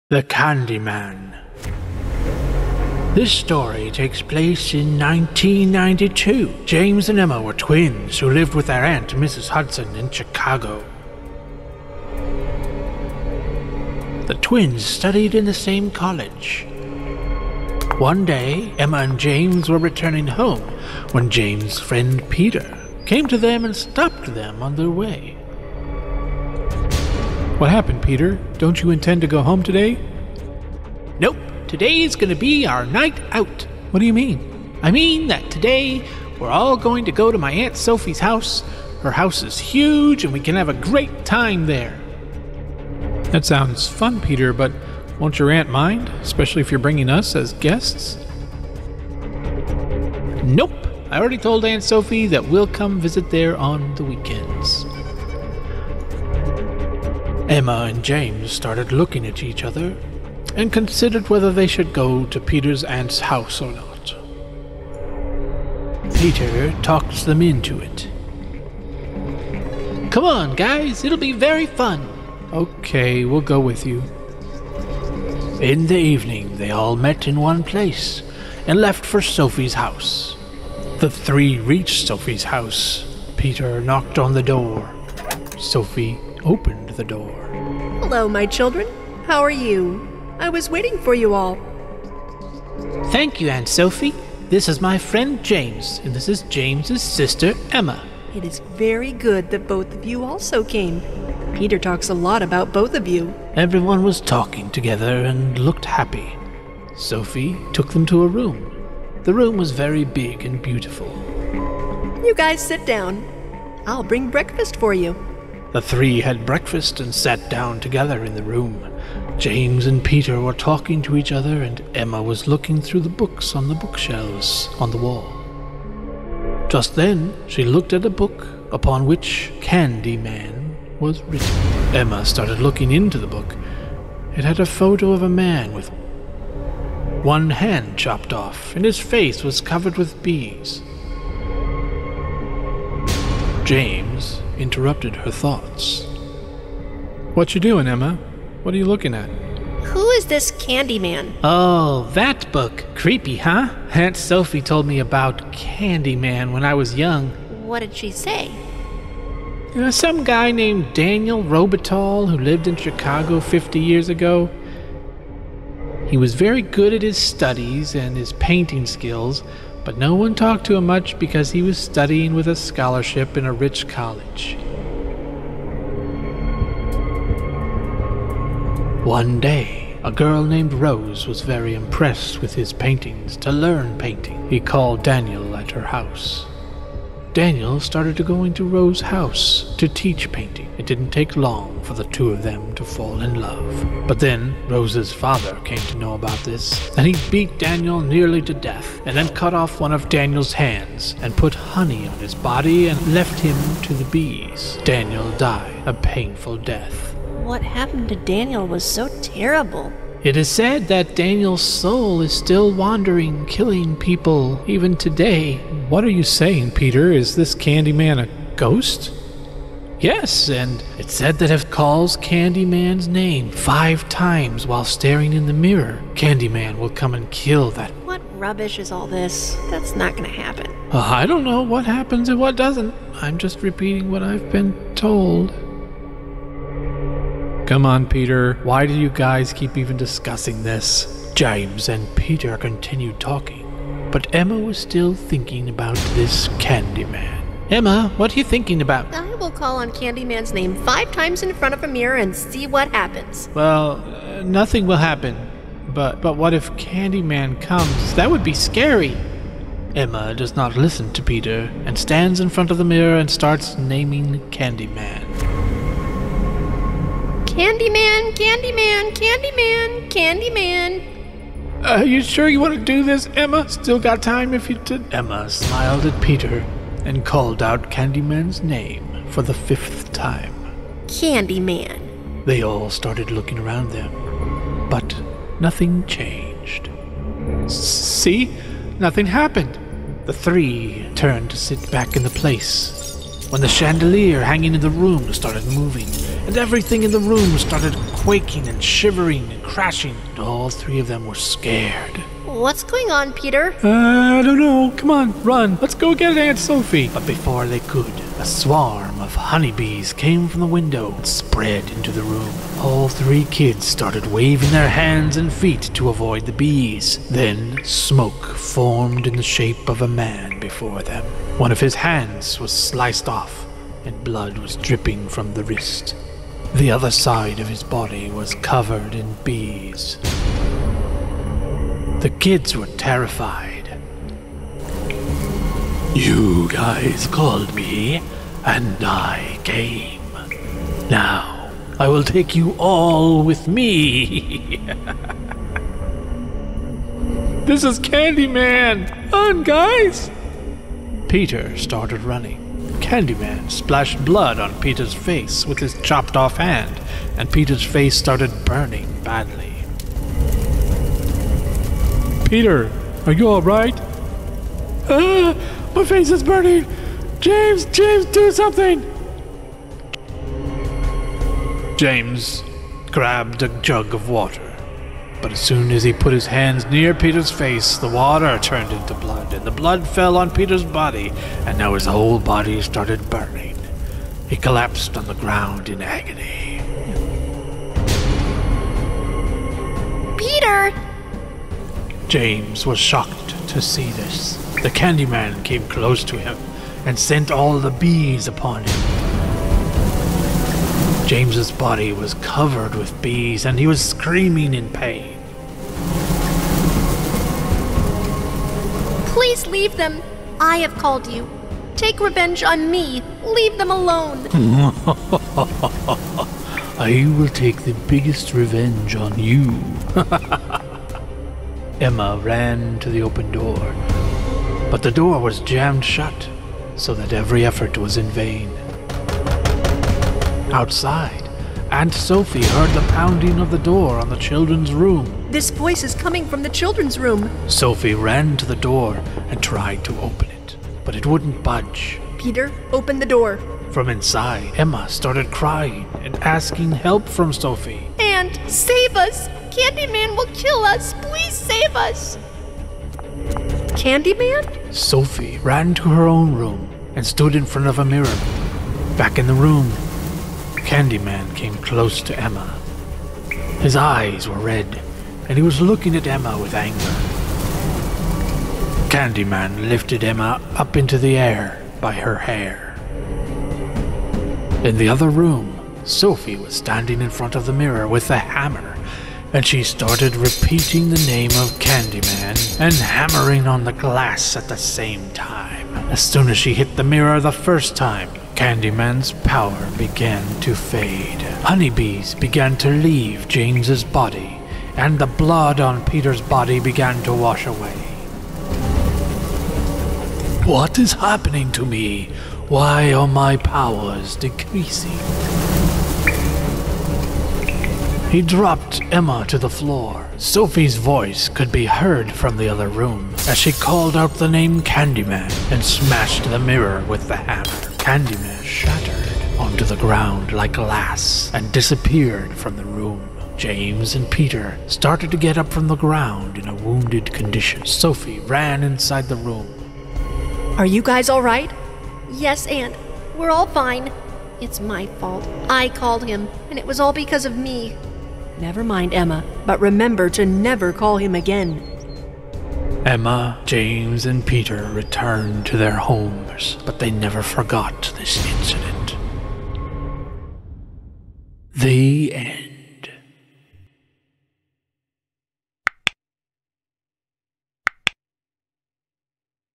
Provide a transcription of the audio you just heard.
The Candyman. This story takes place in 1992. James and Emma were twins who lived with their aunt, Mrs. Hudson, in Chicago. The twins studied in the same college. One day, Emma and James were returning home when James' friend Peter came to them and stopped them on their way. What happened, Peter? Don't you intend to go home today? Nope, today's gonna be our night out. What do you mean? I mean that today we're all going to go to my Aunt Sophie's house. Her house is huge and we can have a great time there. That sounds fun, Peter, but won't your aunt mind? Especially if you're bringing us as guests? Nope, I already told Aunt Sophie that we'll come visit there on the weekends. Emma and James started looking at each other and considered whether they should go to Peter's aunt's house or not. Peter talked them into it. Come on, guys, it'll be very fun. Okay, we'll go with you. In the evening, they all met in one place and left for Sophie's house. The three reached Sophie's house. Peter knocked on the door. Sophie opened the door. Hello, my children. How are you? I was waiting for you all. Thank you, Aunt Sophie. This is my friend James, and this is James's sister, Emma. It is very good that both of you also came. Peter talks a lot about both of you. Everyone was talking together and looked happy. Sophie took them to a room. The room was very big and beautiful. You guys sit down. I'll bring breakfast for you. The three had breakfast and sat down together in the room. James and Peter were talking to each other, and Emma was looking through the books on the bookshelves on the wall. Just then, she looked at a book upon which Candyman was written. Emma started looking into the book. It had a photo of a man with one hand chopped off, and his face was covered with bees. James interrupted her thoughts. What you doing, Emma? What are you looking at? Who is this Candyman? Oh, that book. Creepy, huh? Aunt Sophie told me about Candyman when I was young. What did she say? Some guy named Daniel Robital who lived in Chicago 50 years ago. He was very good at his studies and his painting skills, but no one talked to him much because he was studying with a scholarship in a rich college. One day, a girl named Rose was very impressed with his paintings to learn painting. He called Daniel at her house. Daniel started to go into Rose's house to teach painting. It didn't take long for the two of them to fall in love. But then Rose's father came to know about this, and he beat Daniel nearly to death, and then cut off one of Daniel's hands and put honey on his body and left him to the bees. Daniel died a painful death. What happened to Daniel was so terrible. It is said that Daniel's soul is still wandering, killing people even today. What are you saying, Peter? Is this Candyman a ghost? Yes, and it's said that if it calls Candyman's name 5 times while staring in the mirror, Candyman will come and kill that. What rubbish is all this? That's not gonna happen. I don't know what happens and what doesn't. I'm just repeating what I've been told. Come on, Peter. Why do you guys keep even discussing this? James and Peter continued talking, but Emma was still thinking about this Candyman. Emma, what are you thinking about? I will call on Candyman's name 5 times in front of a mirror and see what happens. Well, nothing will happen. But what if Candyman comes? That would be scary. Emma does not listen to Peter and stands in front of the mirror and starts naming Candyman. Candyman, Candyman, Candyman, Candyman. Are you sure you want to do this, Emma? Still got time if you did. Emma smiled at Peter and called out Candyman's name for the 5th time. Candyman. They all started looking around them, but nothing changed. See? Nothing happened. The three turned to sit back in the place when the chandelier hanging in the room started moving, and everything in the room started quaking and shivering and crashing, and all three of them were scared. What's going on, Peter? I don't know. Come on, run. Let's go get Aunt Sophie. But before they could, a swarm of honeybees came from the window and spread into the room. All three kids started waving their hands and feet to avoid the bees. Then smoke formed in the shape of a man before them. One of his hands was sliced off, and blood was dripping from the wrist. The other side of his body was covered in bees. The kids were terrified. You guys called me, and I came. Now, I will take you all with me. This is Candyman. Run, guys. Peter started running. Candyman splashed blood on Peter's face with his chopped off hand, and Peter's face started burning badly. Peter, are you all right? My face is burning! James, do something! James grabbed a jug of water, but as soon as he put his hands near Peter's face, the water turned into blood, and the blood fell on Peter's body, and now his whole body started burning. He collapsed on the ground in agony. Peter! James was shocked to see this. The Candyman came close to him and sent all the bees upon him. James's body was covered with bees and he was screaming in pain. Please leave them. I have called you. Take revenge on me. Leave them alone. I will take the biggest revenge on you. Emma ran to the open door, but the door was jammed shut, so that every effort was in vain. Outside, Aunt Sophie heard the pounding of the door on the children's room. This voice is coming from the children's room. Sophie ran to the door and tried to open it, but it wouldn't budge. Peter, open the door. From inside, Emma started crying and asking help from Sophie. And save us! Candyman will kill us! Please save us! Candyman? Sophie ran to her own room and stood in front of a mirror. Back in the room, Candyman came close to Emma. His eyes were red, and he was looking at Emma with anger. Candyman lifted Emma up into the air by her hair. In the other room, Sophie was standing in front of the mirror with a hammer, and she started repeating the name of Candyman and hammering on the glass at the same time. As soon as she hit the mirror the first time, Candyman's power began to fade. Honeybees began to leave James's body, and the blood on Peter's body began to wash away. What is happening to me? Why are my powers decreasing? He dropped Emma to the floor. Sophie's voice could be heard from the other room as she called out the name Candyman and smashed the mirror with the hammer. Candyman shattered onto the ground like glass and disappeared from the room. James and Peter started to get up from the ground in a wounded condition. Sophie ran inside the room. Are you guys all right? Yes, Aunt. We're all fine. It's my fault. I called him, and it was all because of me. Never mind, Emma, but remember to never call him again. Emma, James, and Peter returned to their homes, but they never forgot this incident. The end.